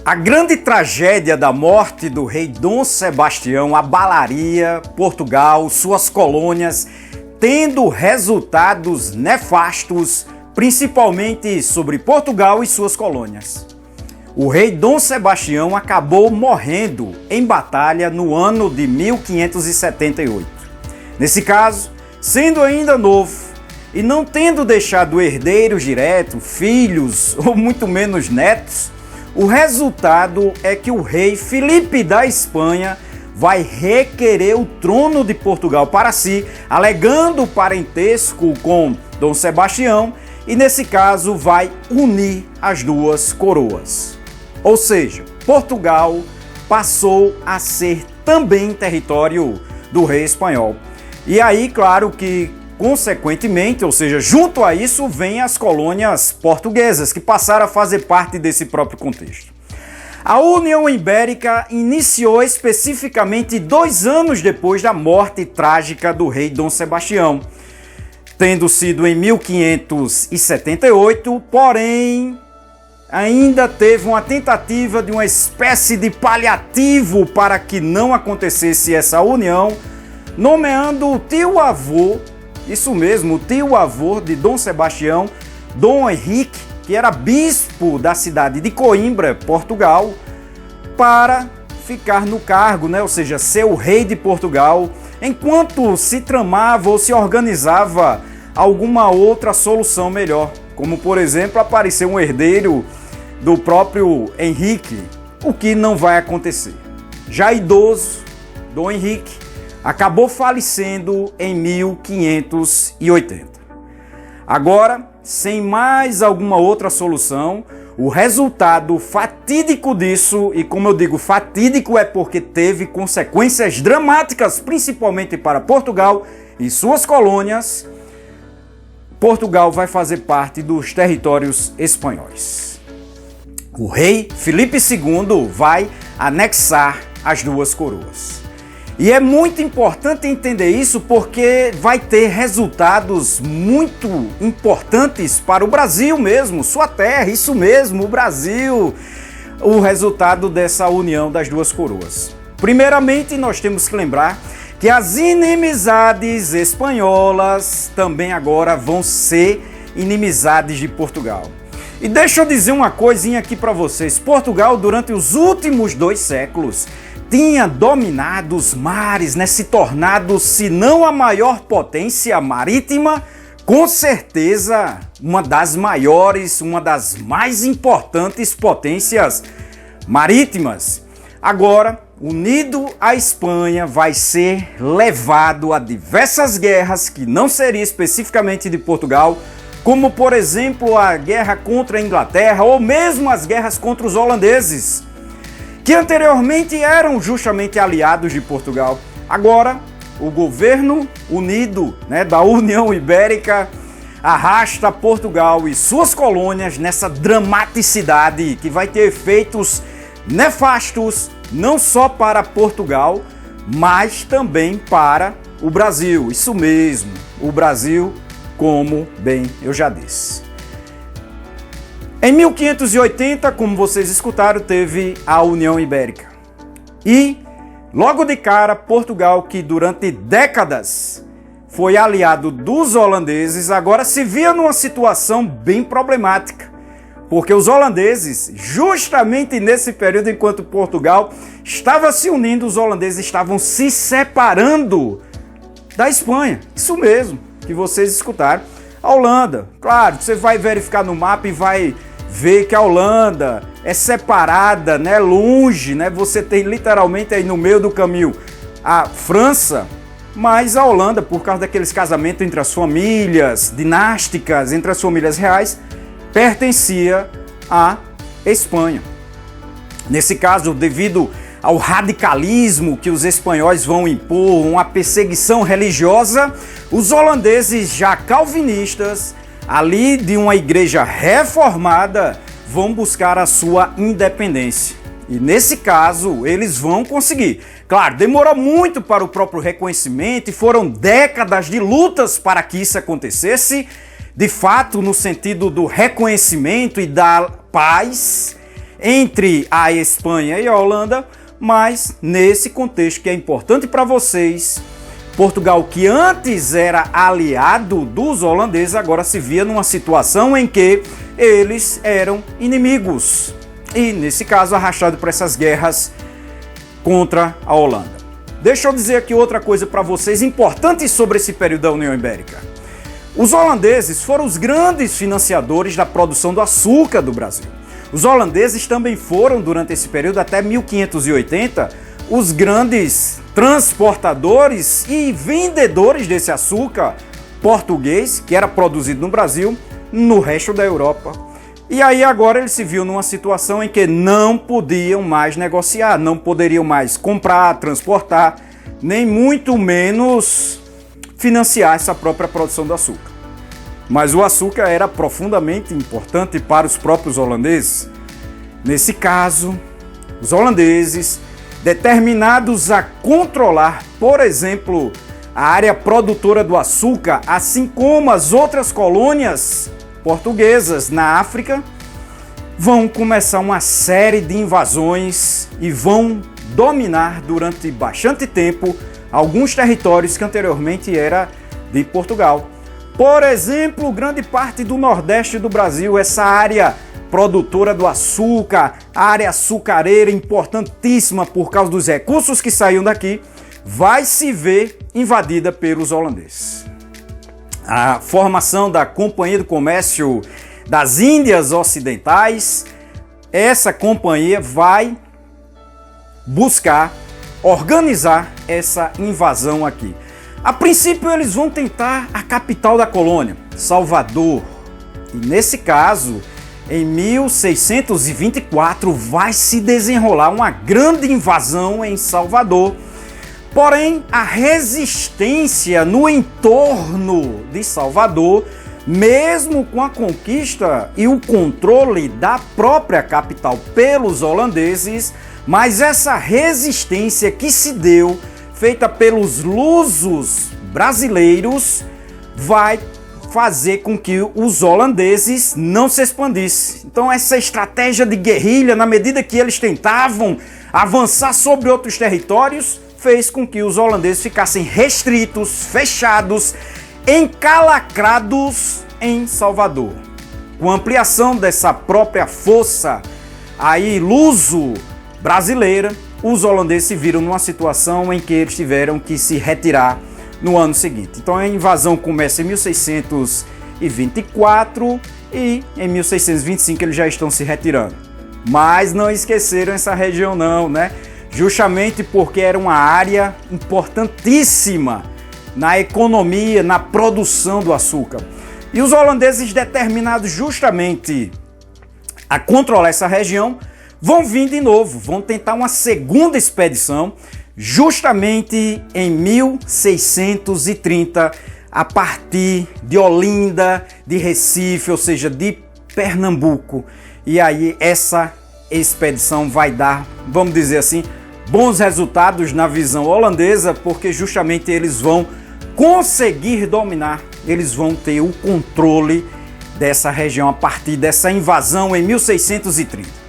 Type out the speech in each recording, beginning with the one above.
A grande tragédia da morte do rei Dom Sebastião abalaria Portugal, suas colônias, tendo resultados nefastos, principalmente sobre Portugal e suas colônias. O rei Dom Sebastião acabou morrendo em batalha no ano de 1578. Nesse caso, sendo ainda novo e não tendo deixado herdeiros diretos, filhos ou muito menos netos, o resultado é que o rei Filipe da Espanha vai requerer o trono de Portugal para si, alegando parentesco com Dom Sebastião, e nesse caso vai unir as duas coroas. Ou seja, Portugal passou a ser também território do rei espanhol. E aí, claro que, consequentemente, ou seja, junto a isso, vem as colônias portuguesas, que passaram a fazer parte desse próprio contexto. A União Ibérica iniciou especificamente 2 anos depois da morte trágica do rei Dom Sebastião, tendo sido em 1578, porém, ainda teve uma tentativa de uma espécie de paliativo para que não acontecesse essa união, nomeando o tio-avô, isso mesmo, o tio-avô de Dom Sebastião, Dom Henrique, que era bispo da cidade de Coimbra, Portugal, para ficar no cargo, ou seja, ser o rei de Portugal, enquanto se tramava ou se organizava alguma outra solução melhor, como por exemplo aparecer um herdeiro do próprio Henrique, o que não vai acontecer. Já idoso, Dom Henrique acabou falecendo em 1580. Agora, sem mais alguma outra solução, o resultado fatídico disso, e como eu digo fatídico é porque teve consequências dramáticas, principalmente para Portugal e suas colônias, Portugal vai fazer parte dos territórios espanhóis. O rei Filipe II vai anexar as duas coroas. E é muito importante entender isso porque vai ter resultados muito importantes para o Brasil mesmo, sua terra, isso mesmo, o Brasil, o resultado dessa união das duas coroas. Primeiramente, nós temos que lembrar que as inimizades espanholas também agora vão ser inimizades de Portugal. E deixa eu dizer uma coisinha aqui para vocês, Portugal durante os últimos 2 séculos tinha dominado os mares, se tornado, se não a maior potência marítima, com certeza uma das maiores, uma das mais importantes potências marítimas. Agora, unido à Espanha, vai ser levado a diversas guerras, que não seria especificamente de Portugal, como por exemplo a guerra contra a Inglaterra, ou mesmo as guerras contra os holandeses, que anteriormente eram justamente aliados de Portugal. Agora, o governo unido da União Ibérica arrasta Portugal e suas colônias nessa dramaticidade que vai ter efeitos nefastos não só para Portugal, mas também para o Brasil. Isso mesmo, o Brasil, como bem eu já disse. Em 1580, como vocês escutaram, teve a União Ibérica. E, logo de cara, Portugal, que durante décadas foi aliado dos holandeses, agora se via numa situação bem problemática. Porque os holandeses, justamente nesse período, enquanto Portugal estava se unindo, os holandeses estavam se separando da Espanha. Isso mesmo que vocês escutaram. A Holanda, claro, você vai verificar no mapa e vai ver que a Holanda é separada, longe, você tem literalmente aí no meio do caminho a França, mas a Holanda, por causa daqueles casamentos entre as famílias dinásticas, entre as famílias reais, pertencia à Espanha. Nesse caso, devido ao radicalismo que os espanhóis vão impor, uma perseguição religiosa, os holandeses já calvinistas, ali de uma igreja reformada, vão buscar a sua independência. E nesse caso, eles vão conseguir. Claro, demorou muito para o próprio reconhecimento e foram décadas de lutas para que isso acontecesse, de fato, no sentido do reconhecimento e da paz entre a Espanha e a Holanda, mas nesse contexto que é importante para vocês, Portugal, que antes era aliado dos holandeses, agora se via numa situação em que eles eram inimigos. E, nesse caso, arrastado por essas guerras contra a Holanda. Deixa eu dizer aqui outra coisa para vocês importante sobre esse período da União Ibérica. Os holandeses foram os grandes financiadores da produção do açúcar do Brasil. Os holandeses também foram, durante esse período, até 1580, os grandes transportadores e vendedores desse açúcar português, que era produzido no Brasil, no resto da Europa. E aí agora ele se viu numa situação em que não podiam mais negociar, não poderiam mais comprar, transportar, nem muito menos financiar essa própria produção do açúcar. Mas o açúcar era profundamente importante para os próprios holandeses. Nesse caso, os holandeses, determinados a controlar, por exemplo, a área produtora do açúcar, assim como as outras colônias portuguesas na África, vão começar uma série de invasões e vão dominar durante bastante tempo alguns territórios que anteriormente era de Portugal. Por exemplo, grande parte do Nordeste do Brasil, essa área produtora do açúcar, a área açucareira importantíssima por causa dos recursos que saíam daqui, vai se ver invadida pelos holandeses. A formação da Companhia do Comércio das Índias Ocidentais, essa companhia vai buscar organizar essa invasão aqui. A princípio eles vão tentar a capital da colônia, Salvador. E nesse caso, em 1624 vai se desenrolar uma grande invasão em Salvador. Porém, a resistência no entorno de Salvador, mesmo com a conquista e o controle da própria capital pelos holandeses, mas essa resistência que se deu, feita pelos lusos brasileiros, vai fazer com que os holandeses não se expandissem. Então essa estratégia de guerrilha, na medida que eles tentavam avançar sobre outros territórios, fez com que os holandeses ficassem restritos, fechados, encalacrados em Salvador. Com a ampliação dessa própria força aí luso-brasileira, os holandeses se viram numa situação em que eles tiveram que se retirar no ano seguinte. Então a invasão começa em 1624 e em 1625 eles já estão se retirando. Mas não esqueceram essa região não, né? Justamente porque era uma área importantíssima na economia, na produção do açúcar. E os holandeses, determinados justamente a controlar essa região, vão vir de novo, vão tentar uma segunda expedição, justamente em 1630, a partir de Olinda, de Recife, ou seja, de Pernambuco. E aí essa expedição vai dar, vamos dizer assim, bons resultados na visão holandesa, porque justamente eles vão conseguir dominar, eles vão ter o controle dessa região a partir dessa invasão em 1630.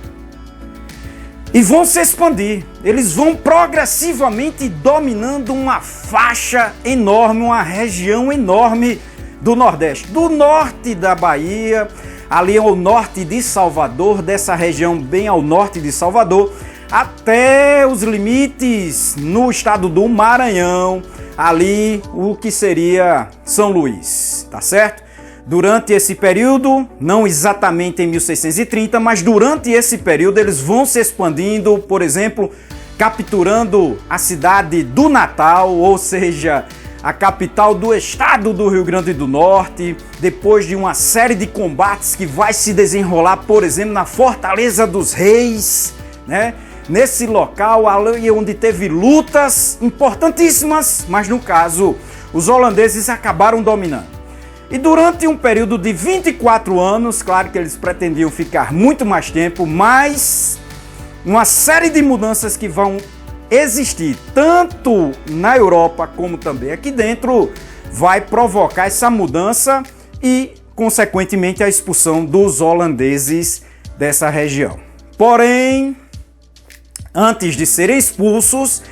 E vão se expandir, eles vão progressivamente dominando uma faixa enorme, uma região enorme do Nordeste. Do norte da Bahia, ali ao norte de Salvador, dessa região bem ao norte de Salvador, até os limites no estado do Maranhão, ali o que seria São Luís, tá certo? Durante esse período, não exatamente em 1630, mas durante esse período eles vão se expandindo, por exemplo, capturando a cidade do Natal, ou seja, a capital do estado do Rio Grande do Norte, depois de uma série de combates que vai se desenrolar, por exemplo, na Fortaleza dos Reis, né? Nesse local ali onde teve lutas importantíssimas, mas no caso, os holandeses acabaram dominando. E durante um período de 24 anos, claro que eles pretendiam ficar muito mais tempo, mas uma série de mudanças que vão existir tanto na Europa como também aqui dentro, vai provocar essa mudança e, consequentemente, a expulsão dos holandeses dessa região. Porém, antes de serem expulsos,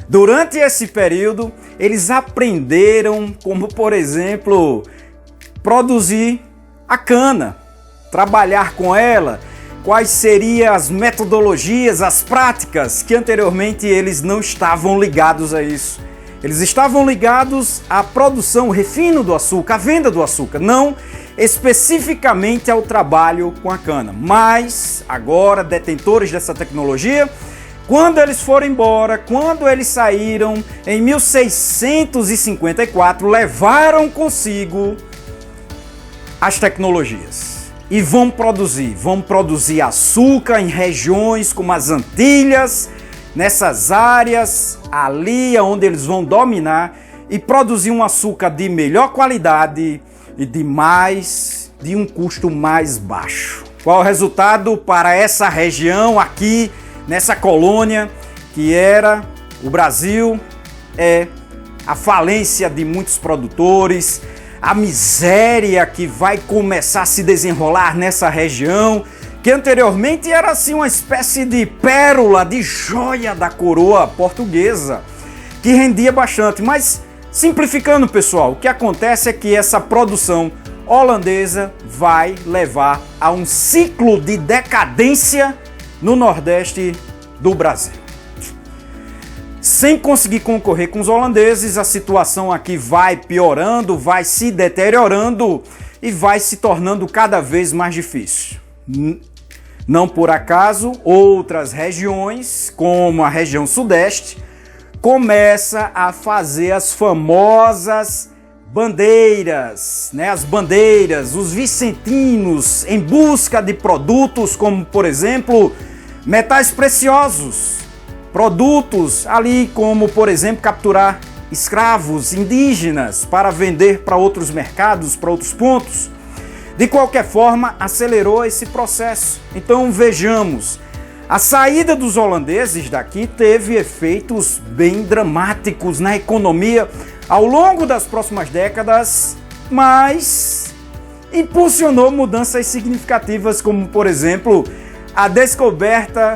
durante esse período, eles aprenderam como, por exemplo, produzir a cana, trabalhar com ela, quais seriam as metodologias, as práticas que anteriormente eles não estavam ligados a isso. Eles estavam ligados à produção, o refino do açúcar, a venda do açúcar, não especificamente ao trabalho com a cana. Mas agora, detentores dessa tecnologia, quando eles foram embora, quando eles saíram em 1654, levaram consigo as tecnologias e vão produzir açúcar em regiões como as Antilhas, nessas áreas ali onde eles vão dominar, e produzir um açúcar de melhor qualidade e de um custo mais baixo. Qual o resultado para essa região aqui, nessa colônia que era o Brasil? É a falência de muitos produtores, a miséria que vai começar a se desenrolar nessa região, que anteriormente era assim uma espécie de pérola, de joia da coroa portuguesa, que rendia bastante. Mas, simplificando, pessoal, o que acontece é que essa produção holandesa vai levar a um ciclo de decadência no Nordeste do Brasil. Sem conseguir concorrer com os holandeses, a situação aqui vai piorando, vai se deteriorando e vai se tornando cada vez mais difícil. Não por acaso, outras regiões, como a região sudeste, começa a fazer as famosas bandeiras, né? As bandeiras, os vicentinos, em busca de produtos como, por exemplo, metais preciosos, produtos ali como, por exemplo, capturar escravos indígenas para vender para outros mercados, para outros pontos. De qualquer forma, acelerou esse processo. Então vejamos, a saída dos holandeses daqui teve efeitos bem dramáticos na economia ao longo das próximas décadas, mas impulsionou mudanças significativas, como, por exemplo, a descoberta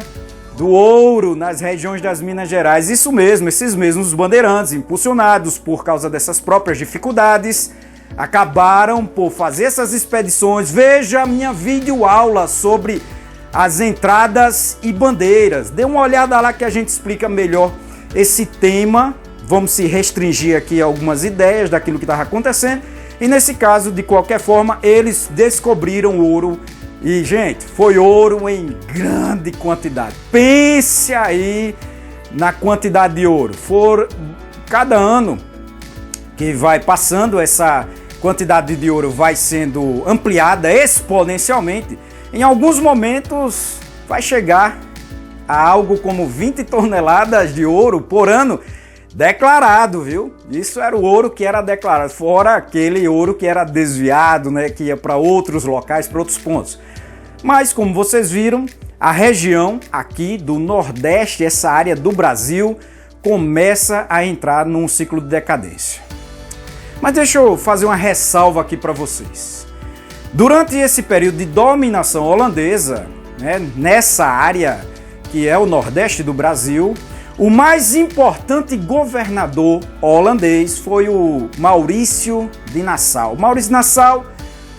do ouro nas regiões das Minas Gerais. Isso mesmo, esses mesmos bandeirantes, impulsionados por causa dessas próprias dificuldades, acabaram por fazer essas expedições. Veja a minha videoaula sobre as entradas e bandeiras. Dê uma olhada lá que a gente explica melhor esse tema. Vamos se restringir aqui a algumas ideias daquilo que estava acontecendo. E nesse caso, de qualquer forma, eles descobriram ouro. E, gente, foi ouro em grande quantidade. Pense aí na quantidade de ouro. Cada ano que vai passando, essa quantidade de ouro vai sendo ampliada exponencialmente. Em alguns momentos vai chegar a algo como 20 toneladas de ouro por ano declarado, viu? Isso era o ouro que era declarado, fora aquele ouro que era desviado, né, que ia para outros locais, para outros pontos. Mas, como vocês viram, a região aqui do Nordeste, essa área do Brasil, começa a entrar num ciclo de decadência. Mas deixa eu fazer uma ressalva aqui para vocês. Durante esse período de dominação holandesa, né, nessa área que é o Nordeste do Brasil, o mais importante governador holandês foi o Maurício de Nassau. Maurício de Nassau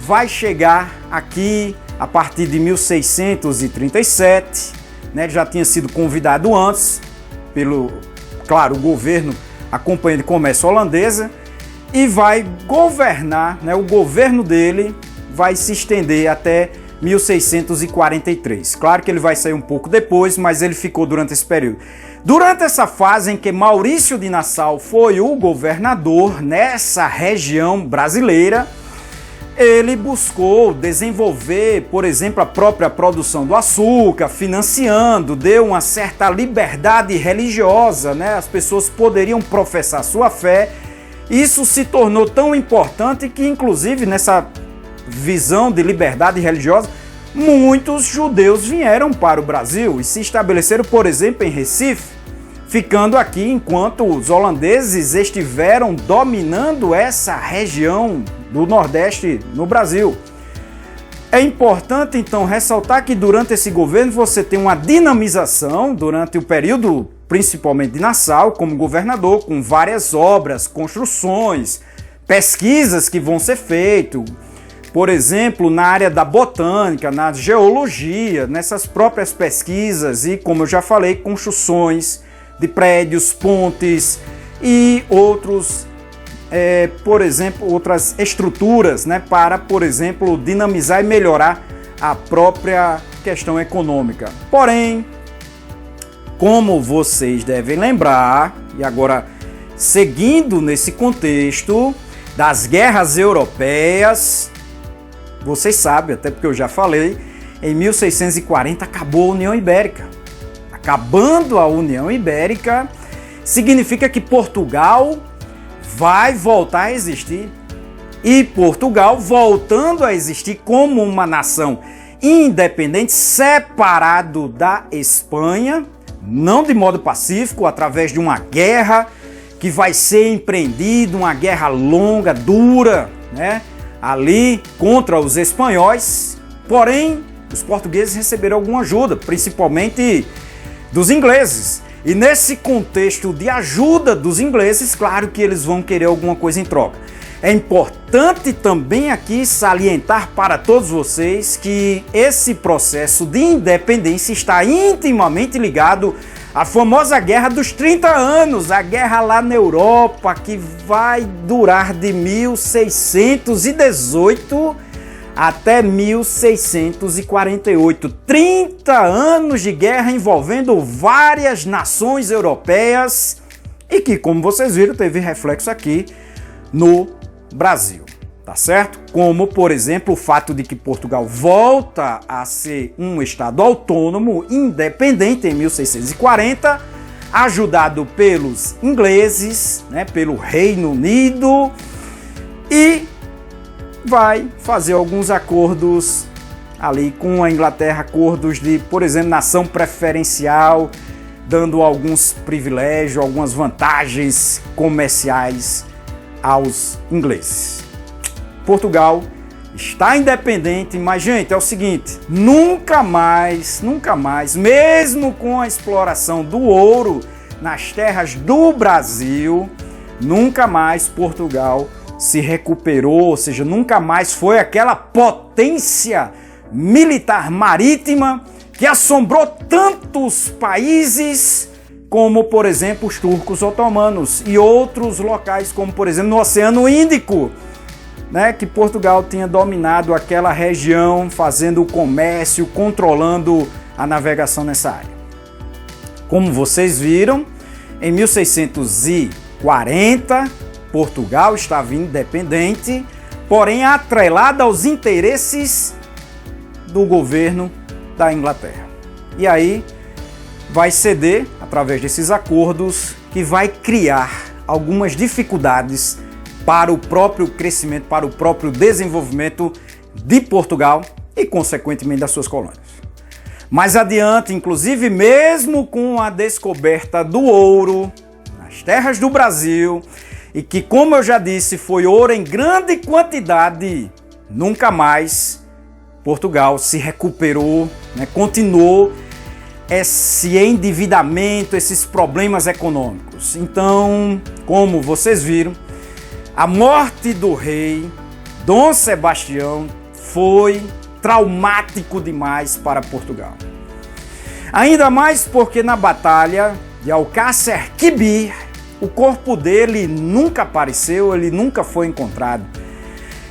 vai chegar aqui a partir de 1637, né, já tinha sido convidado antes pelo, claro, o governo, a Companhia de Comércio Holandesa, e vai governar, né, o governo dele vai se estender até 1643. Claro que ele vai sair um pouco depois, mas ele ficou durante esse período. Durante essa fase em que Maurício de Nassau foi o governador nessa região brasileira, ele buscou desenvolver, por exemplo, a própria produção do açúcar, financiando, deu uma certa liberdade religiosa, né? As pessoas poderiam professar sua fé. Isso se tornou tão importante que, inclusive, nessa visão de liberdade religiosa, muitos judeus vieram para o Brasil e se estabeleceram, por exemplo, em Recife, ficando aqui enquanto os holandeses estiveram dominando essa região do Nordeste no Brasil. É importante, então, ressaltar que durante esse governo você tem uma dinamização, durante o período principalmente de Nassau, como governador, com várias obras, construções, pesquisas que vão ser feitas, por exemplo, na área da botânica, na geologia, nessas próprias pesquisas e, como eu já falei, construções de prédios, pontes e outros, por exemplo, outras estruturas, né, para, por exemplo, dinamizar e melhorar a própria questão econômica. Porém, como vocês devem lembrar, e agora seguindo nesse contexto das guerras europeias, vocês sabem, até porque eu já falei, em 1640 acabou a União Ibérica. Acabando a União Ibérica, significa que Portugal vai voltar a existir. E Portugal, voltando a existir como uma nação independente, separado da Espanha, não de modo pacífico, através de uma guerra que vai ser empreendida, uma guerra longa, dura, né? Ali contra os espanhóis. Porém, os portugueses receberam alguma ajuda, principalmente dos ingleses. E nesse contexto de ajuda dos ingleses, claro que eles vão querer alguma coisa em troca. É importante também aqui salientar para todos vocês que esse processo de independência está intimamente ligado à famosa Guerra dos 30 anos, a guerra lá na Europa, que vai durar de 1618 até 1648. 30 anos de guerra envolvendo várias nações europeias e que, como vocês viram, teve reflexo aqui no Brasil, tá certo? Como, por exemplo, o fato de que Portugal volta a ser um estado autônomo, independente em 1640, ajudado pelos ingleses, né, pelo Reino Unido, e vai fazer alguns acordos ali com a Inglaterra, acordos de, por exemplo, nação preferencial, dando alguns privilégios, algumas vantagens comerciais aos ingleses. Portugal está independente, mas, gente, é o seguinte, nunca mais, mesmo com a exploração do ouro nas terras do Brasil, nunca mais Portugal se recuperou, ou seja, nunca mais foi aquela potência militar marítima que assombrou tantos países como, por exemplo, os turcos otomanos e outros locais, como, por exemplo, no Oceano Índico, né, que Portugal tinha dominado aquela região, fazendo o comércio, controlando a navegação nessa área. Como vocês viram, em 1640, Portugal estava independente, porém atrelada aos interesses do governo da Inglaterra. E aí vai ceder, através desses acordos, que vai criar algumas dificuldades para o próprio crescimento, para o próprio desenvolvimento de Portugal e, consequentemente, das suas colônias. Mais adiante, inclusive, mesmo com a descoberta do ouro nas terras do Brasil, e que, como eu já disse, foi ouro em grande quantidade, nunca mais Portugal se recuperou, né, continuou esse endividamento, esses problemas econômicos. Então, como vocês viram, a morte do rei Dom Sebastião foi traumático demais para Portugal. Ainda mais porque na batalha de Alcácer Quibir, o corpo dele nunca apareceu, ele nunca foi encontrado.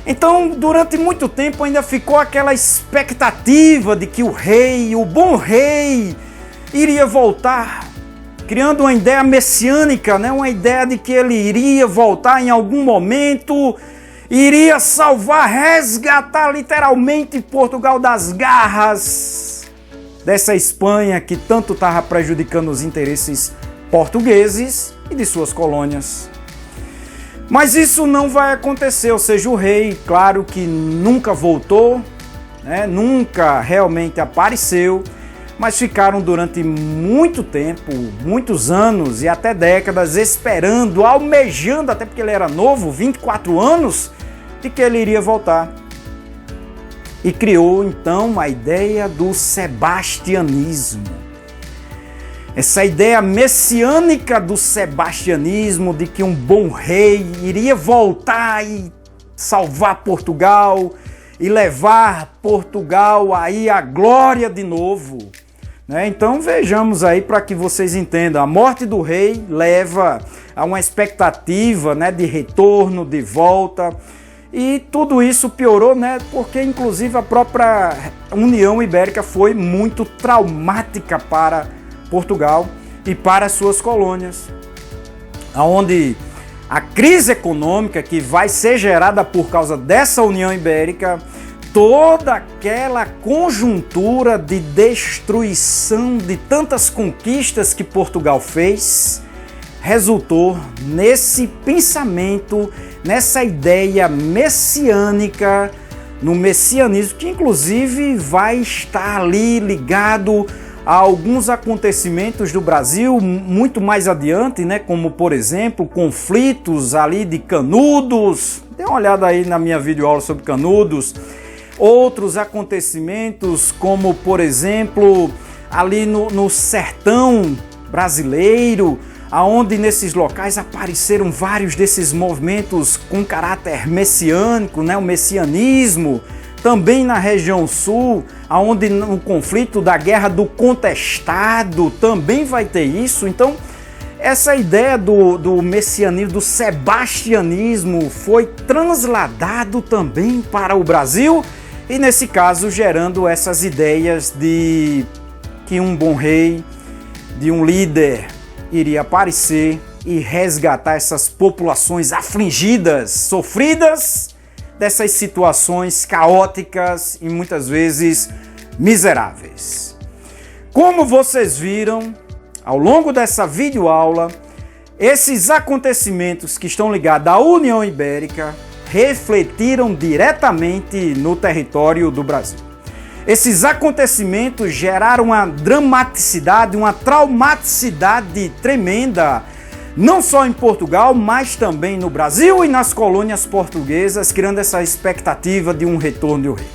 Então, durante muito tempo ainda ficou aquela expectativa de que o rei, o bom rei, iria voltar, criando uma ideia messiânica, né? Uma ideia de que ele iria voltar em algum momento, iria salvar, resgatar literalmente Portugal das garras dessa Espanha que tanto estava prejudicando os interesses portugueses e de suas colônias. Mas isso não vai acontecer, ou seja, o rei, claro que nunca voltou, né? Nunca realmente apareceu, mas ficaram durante muito tempo, muitos anos e até décadas esperando, almejando, até porque ele era novo, 24 anos, de que ele iria voltar. e criou então a ideia do sebastianismo. Essa ideia messiânica do sebastianismo, de que um bom rei iria voltar e salvar Portugal e levar Portugal aí à glória de novo. Então vejamos aí para que vocês entendam. A morte do rei leva a uma expectativa de retorno, de volta. E tudo isso piorou, porque inclusive a própria União Ibérica foi muito traumática para Portugal e para as suas colônias, onde a crise econômica que vai ser gerada por causa dessa União Ibérica, toda aquela conjuntura de destruição de tantas conquistas que Portugal fez, resultou nesse pensamento, nessa ideia messiânica, no messianismo, que inclusive vai estar ali ligado a alguns acontecimentos do Brasil muito mais adiante, como por exemplo, conflitos ali de Canudos. Dê uma olhada aí na minha videoaula sobre Canudos. Outros acontecimentos, como por exemplo, ali no sertão brasileiro, aonde nesses locais apareceram vários desses movimentos com caráter messiânico, o messianismo. Também na região sul, aonde no conflito da Guerra do Contestado também vai ter isso. Então, essa ideia do messianismo, do sebastianismo, foi transladado também para o Brasil, e nesse caso gerando essas ideias de que um bom rei, de um líder, iria aparecer e resgatar essas populações afligidas, sofridas, dessas situações caóticas e muitas vezes miseráveis. Como vocês viram ao longo dessa videoaula, esses acontecimentos que estão ligados à União Ibérica refletiram diretamente no território do Brasil. Esses acontecimentos geraram uma dramaticidade, uma traumaticidade tremenda, não só em Portugal, mas também no Brasil e nas colônias portuguesas, criando essa expectativa de um retorno do rei.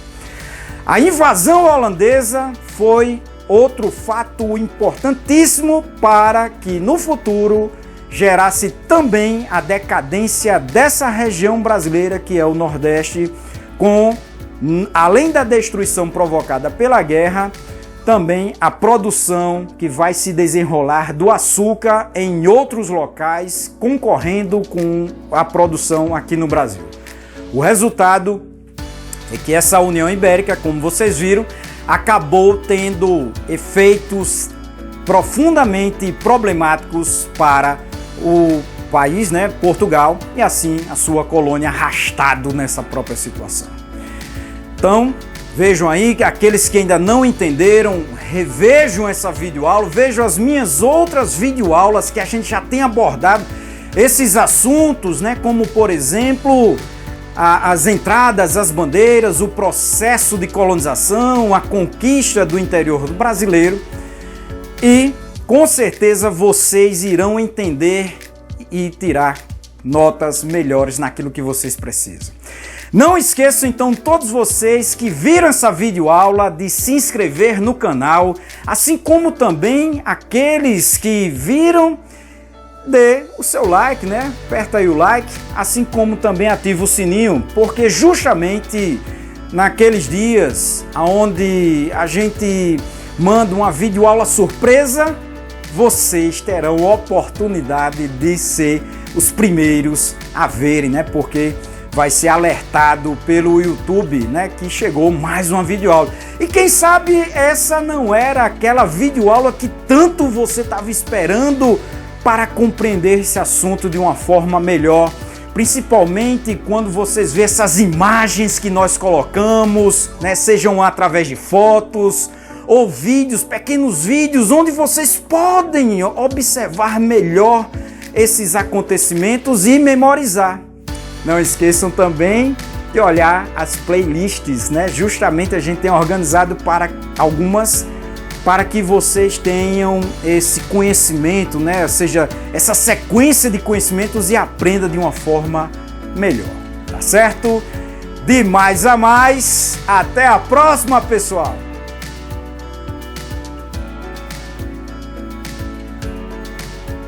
A invasão holandesa foi outro fato importantíssimo para que no futuro gerasse também a decadência dessa região brasileira que é o Nordeste, com, além da destruição provocada pela guerra, também a produção que vai se desenrolar do açúcar em outros locais, concorrendo com a produção aqui no Brasil. O resultado é que essa União Ibérica, como vocês viram, acabou tendo efeitos profundamente problemáticos para o país, Portugal, e assim a sua colônia arrastado nessa própria situação. Então, vejam aí que aqueles que ainda não entenderam, revejam essa videoaula, vejam as minhas outras videoaulas que a gente já tem abordado esses assuntos, como por exemplo, as entradas, as bandeiras, o processo de colonização, a conquista do interior brasileiro, e com certeza vocês irão entender e tirar notas melhores naquilo que vocês precisam. Não esqueçam então todos vocês que viram essa videoaula de se inscrever no canal, assim como também aqueles que viram, dê o seu like, aperta aí o like, assim como também ativa o sininho, porque justamente naqueles dias onde a gente manda uma videoaula surpresa, vocês terão oportunidade de ser os primeiros a verem, porque vai ser alertado pelo YouTube, que chegou mais uma videoaula. E quem sabe essa não era aquela videoaula que tanto você estava esperando para compreender esse assunto de uma forma melhor, principalmente quando vocês vêem essas imagens que nós colocamos, sejam através de fotos ou vídeos, pequenos vídeos, onde vocês podem observar melhor esses acontecimentos e memorizar. Não esqueçam também de olhar as playlists, Justamente a gente tem organizado para algumas, para que vocês tenham esse conhecimento, Ou seja, essa sequência de conhecimentos e aprenda de uma forma melhor, tá certo? De mais a mais, até a próxima, pessoal!